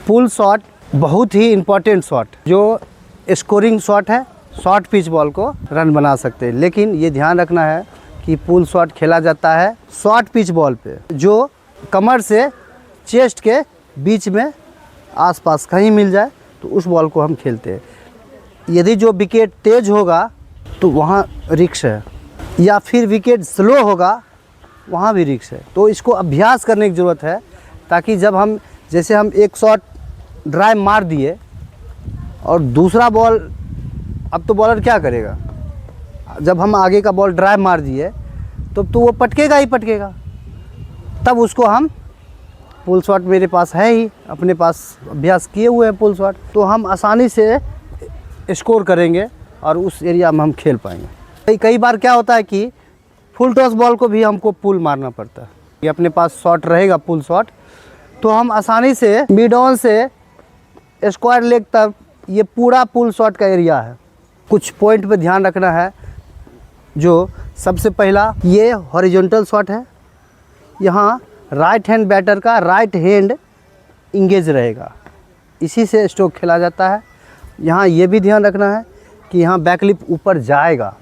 Pull shot बहुत ही important shot जो scoring shot है, शॉर्ट पिच बॉल को रन बना सकते हैं। लेकिन ये ध्यान रखना है कि पुल शॉट खेला जाता है शॉर्ट पिच बॉल पे, जो कमर से चेस्ट के बीच में आसपास कहीं मिल जाए तो उस बॉल को हम खेलते हैं। यदि जो विकेट तेज होगा तो वहाँ रिस्क है, या फिर विकेट स्लो होगा वहाँ भी रिस्क है। तो इसको अभ्यास करने की ज़रूरत है, ताकि जब हम जैसे हम एक शॉट ड्राइव मार दिए और दूसरा बॉल, अब तो बॉलर क्या करेगा, जब हम आगे का बॉल ड्राइव मार दिए तो वो पटकेगा ही पटकेगा। तब उसको हम पुल शॉट, मेरे पास है ही, अपने पास अभ्यास किए हुए हैं पुल शॉट, तो हम आसानी से स्कोर करेंगे और उस एरिया में हम खेल पाएंगे। कई बार क्या होता है कि फुल टॉस बॉल को भी हमको पुल मारना पड़ता है। ये अपने पास शॉट रहेगा पुल शॉट, तो हम आसानी से मिड ऑन से स्क्वायर लेग तक ये पूरा पुल शॉट का एरिया है। कुछ पॉइंट पे ध्यान रखना है। जो सबसे पहला ये हॉरिजॉन्टल शॉट है, यहाँ राइट हैंड बैटर का राइट हैंड इंगेज रहेगा, इसी से स्ट्रोक खेला जाता है। यहाँ ये भी ध्यान रखना है कि यहाँ बैकलिप ऊपर जाएगा,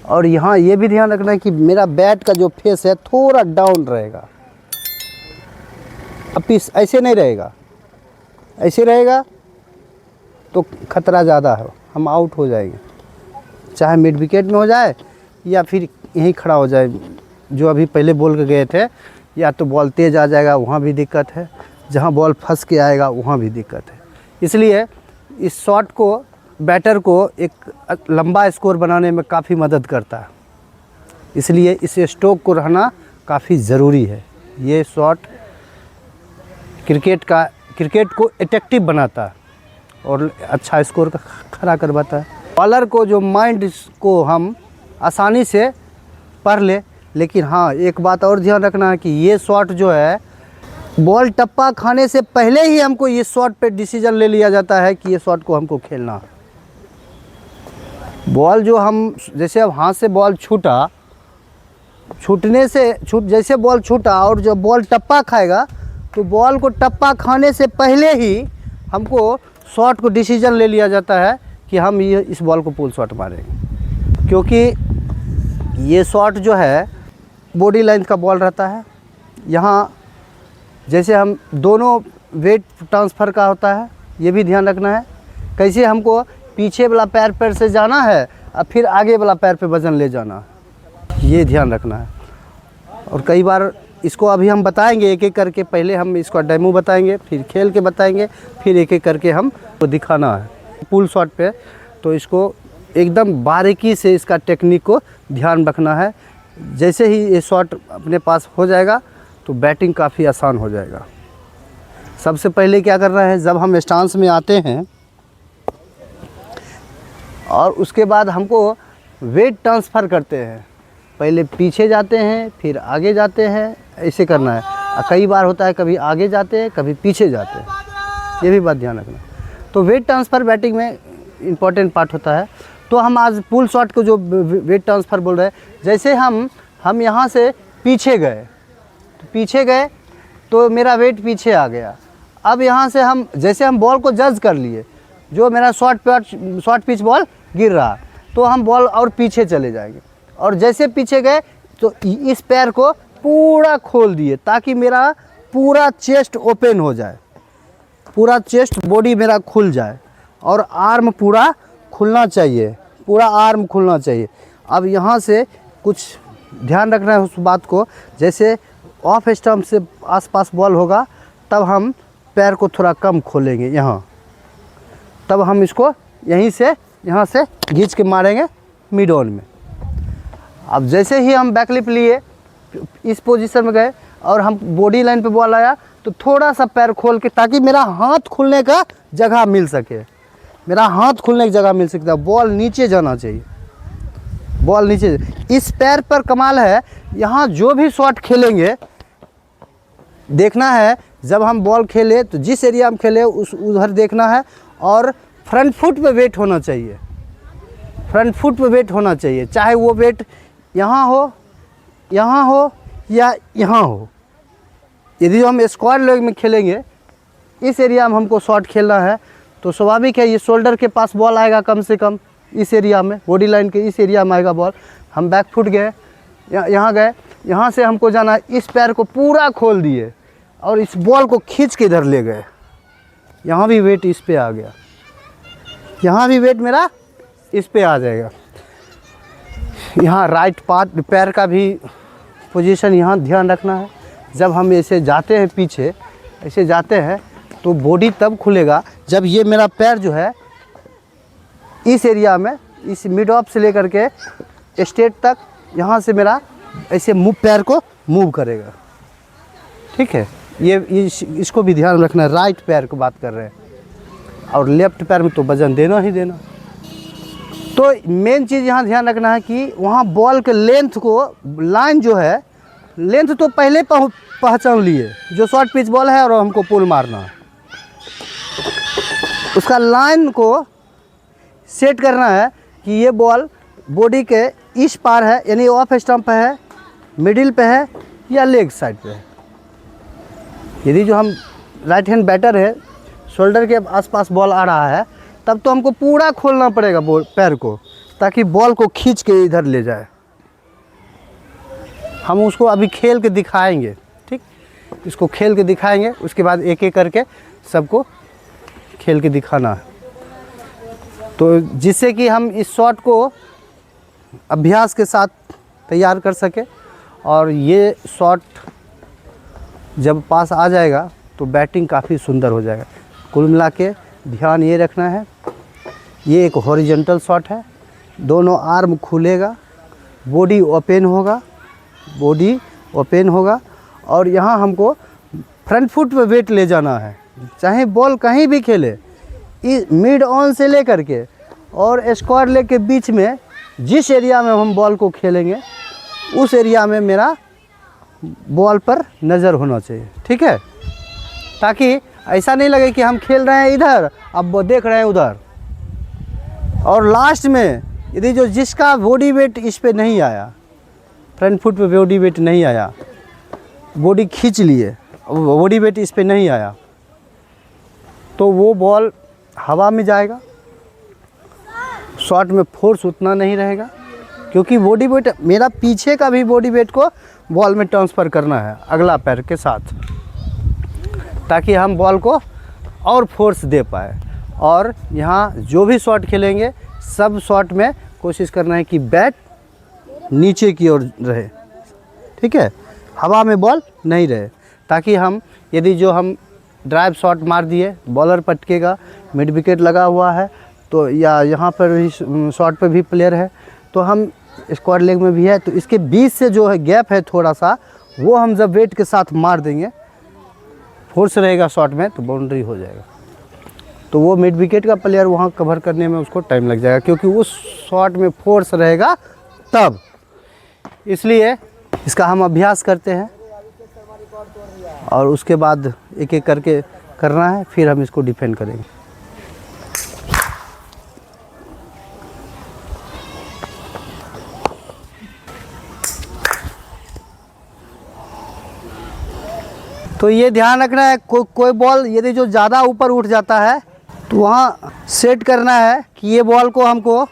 और यहाँ ये भी ध्यान रखना है कि मेरा बैट का जो फेस है थोड़ा डाउन रहेगा। अब पीस ऐसे नहीं रहेगा, ऐसे रहेगा तो खतरा ज़्यादा है, हम आउट हो जाएंगे, चाहे मिड विकेट में हो जाए या फिर यहीं खड़ा हो जाए। जो अभी पहले बोल के गए थे, या तो बॉल तेज़ आ जाएगा, वहाँ भी दिक्कत है, जहाँ बॉल फंस के आएगा वहाँ भी दिक्कत है। इसलिए इस शॉट को बैटर को एक लंबा स्कोर बनाने में काफ़ी मदद करता है, इसलिए इस स्ट्रोक को रहना काफ़ी ज़रूरी है। ये शॉट क्रिकेट को अट्रैक्टिव बनाता है और अच्छा स्कोर का खड़ा करवाता है। बॉलर को जो माइंड को हम आसानी से पढ़ ले, लेकिन हाँ एक बात और ध्यान रखना है कि ये शॉट जो है, बॉल टप्पा खाने से पहले ही हमको ये शॉट पे डिसीजन ले लिया जाता है कि ये शॉट को हमको खेलना है। बॉल जो हम जैसे अब हाथ से बॉल छूटा, जैसे बॉल छूटा और जब बॉल टप्पा खाएगा तो बॉल को टप्पा खाने से पहले ही हमको शॉट को डिसीजन ले लिया जाता है कि हम ये इस बॉल को पुल शॉट मारेंगे। क्योंकि ये शॉट जो है बॉडी लेंथ का बॉल रहता है, यहाँ जैसे हम दोनों वेट ट्रांसफ़र का होता है, ये भी ध्यान रखना है। कैसे हमको पीछे वाला पैर से जाना है और फिर आगे वाला पैर पे वज़न ले जाना है, ये ध्यान रखना है। और कई बार इसको अभी हम बताएंगे एक एक करके, पहले हम इसका डेमो बताएंगे, फिर खेल के बताएंगे, फिर एक एक करके हम को दिखाना है पुल शॉट पे। तो इसको एकदम बारीकी से इसका टेक्निक को ध्यान रखना है। जैसे ही ये शॉट अपने पास हो जाएगा तो बैटिंग काफ़ी आसान हो जाएगा। सबसे पहले क्या करना है, जब हम स्टांस में आते हैं और उसके बाद हमको वेट ट्रांसफ़र करते हैं, पहले पीछे जाते हैं फिर आगे जाते हैं, ऐसे करना है। और कई बार होता है कभी आगे जाते हैं कभी पीछे जाते हैं, ये भी बात ध्यान रखना। तो वेट ट्रांसफ़र बैटिंग में इम्पॉर्टेंट पार्ट होता है। तो हम आज पुल शॉट को जो वेट ट्रांसफ़र बोल रहे हैं, जैसे हम यहाँ से पीछे गए तो मेरा वेट पीछे आ गया। अब यहाँ से जैसे हम बॉल को जज कर लिए, जो मेरा शॉर्ट पिच बॉल गिर रहा, तो हम बॉल और पीछे चले जाएंगे, और जैसे पीछे गए तो इस पैर को पूरा खोल दिए ताकि मेरा पूरा चेस्ट ओपन हो जाए, पूरा चेस्ट बॉडी मेरा खुल जाए और आर्म पूरा खुलना चाहिए, पूरा आर्म खुलना चाहिए। अब यहाँ से कुछ ध्यान रखना है उस बात को, जैसे ऑफ स्टंप से आसपास बॉल होगा तब हम पैर को थोड़ा कम खोलेंगे यहाँ, तब हम इसको यहाँ से खींच के मारेंगे मिड ऑन में। अब जैसे ही हम बैकलिप लिए, इस पोजीशन में गए और हम बॉडी लाइन पे बॉल आया तो थोड़ा सा पैर खोल के, ताकि मेरा हाथ खुलने का जगह मिल सके, बॉल नीचे जाना चाहिए, बॉल नीचे। इस पैर पर कमाल है, यहाँ जो भी शॉट खेलेंगे देखना है, जब हम बॉल खेले तो जिस एरिया में खेले उधर देखना है, और फ्रंट फुट पे वेट होना चाहिए, चाहे वो वेट यहाँ हो या यहाँ हो। यदि हम स्क्वायर लेग में खेलेंगे इस एरिया में हमको शॉट खेलना है तो स्वाभाविक है ये शोल्डर के पास बॉल आएगा कम से कम इस एरिया में, बॉडी लाइन के इस एरिया में आएगा बॉल। हम बैक फुट गए, यहाँ गए, यहाँ से हमको जाना है, इस पैर को पूरा खोल दिए और इस बॉल को खींच के इधर ले गए। यहाँ भी वेट इस पे आ गया, यहाँ भी वेट मेरा इस पे आ जाएगा। यहाँ राइट पार्ट पैर का भी पोजीशन यहाँ ध्यान रखना है। जब हम ऐसे जाते हैं पीछे, ऐसे जाते हैं तो बॉडी तब खुलेगा जब ये मेरा पैर जो है इस एरिया में, इस मिड ऑफ से लेकर के स्टेट तक, यहाँ से मेरा ऐसे पैर को मूव करेगा। ठीक है, ये इसको भी ध्यान रखना है। राइट पैर को बात कर रहे हैं और लेफ्ट पैर में तो वजन देना ही देना। तो मेन चीज़ यहाँ ध्यान रखना है कि वहाँ बॉल के लेंथ को, लाइन जो है, लेंथ तो पहले पहचान लिए जो शॉर्ट पिच बॉल है और हमको पुल मारना है, उसका लाइन को सेट करना है कि ये बॉल बॉडी के इस पार है, यानी ऑफ स्टंप पे है, मिडिल पे है या लेग साइड पे है। यदि जो हम राइट हैंड बैटर है, शोल्डर के आसपास बॉल आ रहा है, तब तो हमको पूरा खोलना पड़ेगा पैर को, ताकि बॉल को खींच के इधर ले जाए। हम उसको अभी खेल के दिखाएंगे, ठीक, इसको खेल के दिखाएंगे, उसके बाद एक एक करके सबको खेल के दिखाना है, तो जिससे कि हम इस शॉट को अभ्यास के साथ तैयार कर सके। और ये शॉट जब पास आ जाएगा तो बैटिंग काफ़ी सुंदर हो जाएगा। कुल मिला के ध्यान ये रखना है, ये एक हॉरिजॉन्टल शॉट है, दोनों आर्म खुलेगा, बॉडी ओपन होगा, बॉडी ओपन होगा और यहाँ हमको फ्रंट फुट पे वेट ले जाना है। चाहे बॉल कहीं भी खेले, मिड ऑन से लेकर के और स्क्वायर लेग के बीच में जिस एरिया में हम बॉल को खेलेंगे उस एरिया में मेरा बॉल पर नज़र होना चाहिए। ठीक है, ताकि ऐसा नहीं लगे कि हम खेल रहे हैं इधर, अब वो देख रहे हैं उधर। और लास्ट में यदि जो जिसका बॉडी वेट इस पे नहीं आया, फ्रंट फुट पे बॉडी वेट नहीं आया, बॉडी खींच लिए, बॉडी वेट इस पे नहीं आया, तो वो बॉल हवा में जाएगा, शॉट में फोर्स उतना नहीं रहेगा, क्योंकि बॉडी वेट मेरा पीछे का भी बॉडी वेट को बॉल में ट्रांसफ़र करना है अगला पैर के साथ, ताकि हम बॉल को और फोर्स दे पाए। और यहाँ जो भी शॉट खेलेंगे सब शॉट में कोशिश करना है कि बैट नीचे की ओर रहे। ठीक है, हवा में बॉल नहीं रहे, ताकि हम यदि जो हम ड्राइव शॉट मार दिए, बॉलर पटकेगा, मिड विकेट लगा हुआ है तो, या यहाँ पर भी शॉट पे भी प्लेयर है तो हम स्क्वायर लेग में भी है, तो इसके बीच से जो है गैप है थोड़ा सा, वो हम जब वेट के साथ मार देंगे, फोर्स रहेगा शॉट में, तो बाउंड्री हो जाएगा। तो वो मिड विकेट का प्लेयर वहाँ कवर करने में उसको टाइम लग जाएगा, क्योंकि उस शॉट में फोर्स रहेगा तब। इसलिए इसका हम अभ्यास करते हैं और उसके बाद एक एक करके करना है, फिर हम इसको डिफेंड करेंगे। तो ये ध्यान रखना है, कोई बॉल यदि जो ज़्यादा ऊपर उठ जाता है तो वहाँ सेट करना है कि ये बॉल को हमको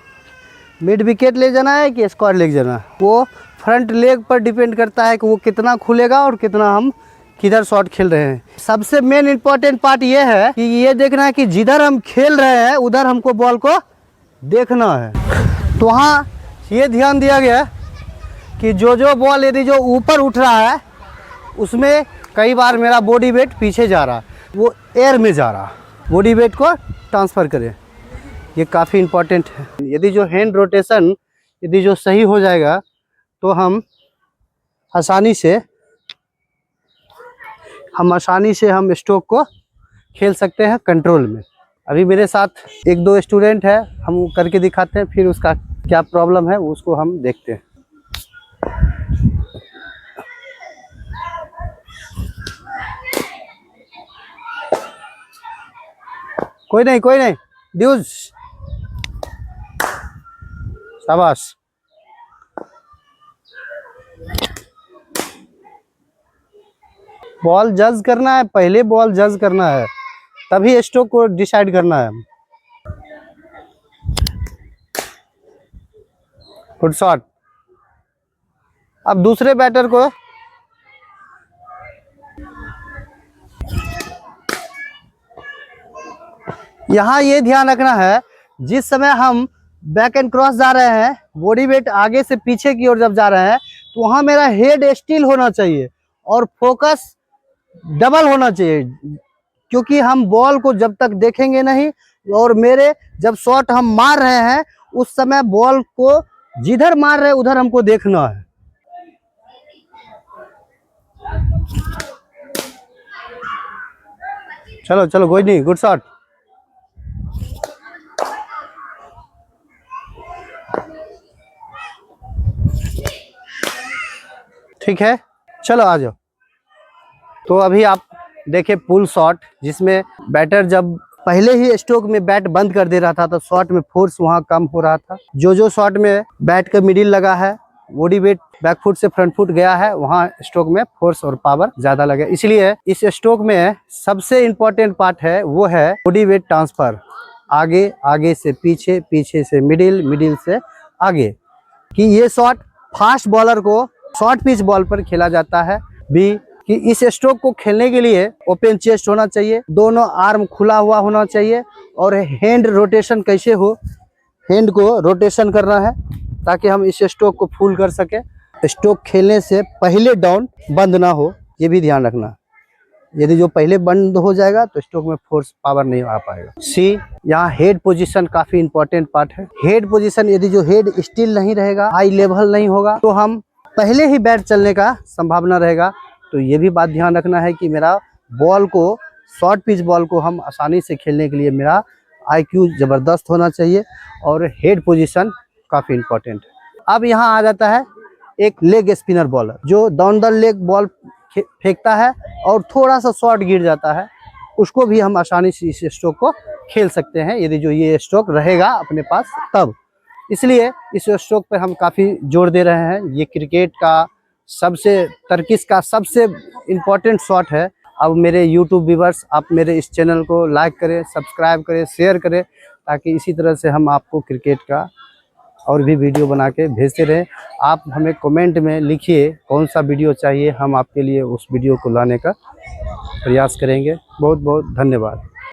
मिड विकेट ले जाना है कि स्क्वायर लेग जाना है। वो फ्रंट लेग पर डिपेंड करता है कि वो कितना खुलेगा और कितना हम किधर शॉट खेल रहे हैं। सबसे मेन इम्पॉर्टेंट पार्ट ये है कि ये देखना है कि जिधर हम खेल रहे हैं उधर हमको बॉल को देखना है। तो वहाँ ये ध्यान दिया गया कि जो बॉल यदि जो ऊपर उठ रहा है उसमें कई बार मेरा बॉडी वेट पीछे जा रहा है, वो एयर में जा रहा, बॉडी वेट को ट्रांसफ़र करें, ये काफ़ी इम्पोर्टेंट है। यदि जो हैंड रोटेशन यदि जो सही हो जाएगा तो हम आसानी से हम स्ट्रोक को खेल सकते हैं कंट्रोल में। अभी मेरे साथ एक दो स्टूडेंट है, हम करके दिखाते हैं, फिर उसका क्या प्रॉब्लम है उसको हम देखते हैं। कोई नहीं ड्यूज, शाबाश। बॉल जज करना है, पहले बॉल जज करना है। तभी स्ट्रोक को डिसाइड करना है। Good shot. अब दूसरे बैटर को यहाँ ये ध्यान रखना है, जिस समय हम बैक एंड क्रॉस जा रहे हैं, बॉडी वेट आगे से पीछे की ओर जब जा रहे हैं, तो वहाँ मेरा हेड स्टिल होना चाहिए और फोकस डबल होना चाहिए, क्योंकि हम बॉल को जब तक देखेंगे नहीं, और मेरे जब शॉट हम मार रहे हैं उस समय बॉल को जिधर मार रहे हैं उधर हमको देखना है। चलो चलो कोई नहीं, गुड शॉट। ठीक है, चलो आ जाओ। तो अभी आप देखे पुल शॉट, जिसमें बैटर जब पहले ही स्ट्रोक में बैट बंद कर दे रहा था तो शॉट में फोर्स वहां कम हो रहा था। जो शॉट में बैट का मिडिल लगा है, बॉडी वेट बैक फुट से फ्रंट फुट गया है, वहां स्ट्रोक में फोर्स और पावर ज्यादा लगे। इसलिए इस स्ट्रोक में सबसे इम्पोर्टेंट पार्ट है वो है बॉडी वेट ट्रांसफर, आगे, आगे से पीछे, पीछे से मिडिल, मिडिल से आगे। कि ये शॉट फास्ट बॉलर को शॉर्ट पिच बॉल पर खेला जाता है। बी कि इस स्ट्रोक को खेलने के लिए ओपन चेस्ट होना चाहिए, दोनों आर्म खुला हुआ होना चाहिए, और हैंड रोटेशन कैसे हो, हैंड को रोटेशन करना है ताकि हम इस स्ट्रोक को फुल कर सके। स्ट्रोक खेलने से पहले डाउन बंद ना हो, ये भी ध्यान रखना। यदि जो पहले बंद हो जाएगा तो स्ट्रोक में फोर्स पावर नहीं आ पाएगा। सी, यहाँ हेड पोजीशन काफी इंपॉर्टेंट पार्ट है। हेड पोजीशन, यदि जो हेड स्टिल नहीं रहेगा, हाई लेवल नहीं होगा, तो हम पहले ही बैट चलने का संभावना रहेगा। तो ये भी बात ध्यान रखना है कि मेरा बॉल को, शॉर्ट पिच बॉल को हम आसानी से खेलने के लिए मेरा IQ ज़बरदस्त होना चाहिए, और हेड पोजीशन काफ़ी इम्पोर्टेंट है। अब यहाँ आ जाता है एक लेग स्पिनर बॉलर, जो डाउन द लेग बॉल फेंकता है और थोड़ा सा शॉर्ट गिर जाता है, उसको भी हम आसानी से इस स्ट्रोक को खेल सकते हैं, यदि जो ये स्ट्रोक रहेगा अपने पास तब। इसलिए इस स्ट्रोक पर हम काफ़ी जोर दे रहे हैं। ये क्रिकेट का टर्किश का सबसे इम्पोर्टेंट शॉट है। अब मेरे YouTube व्यूवर्स, आप मेरे इस चैनल को लाइक करें, सब्सक्राइब करें, शेयर करें, ताकि इसी तरह से हम आपको क्रिकेट का और भी वीडियो बना के भेजते रहें। आप हमें कमेंट में लिखिए कौन सा वीडियो चाहिए, हम आपके लिए उस वीडियो को लाने का प्रयास करेंगे। बहुत बहुत धन्यवाद।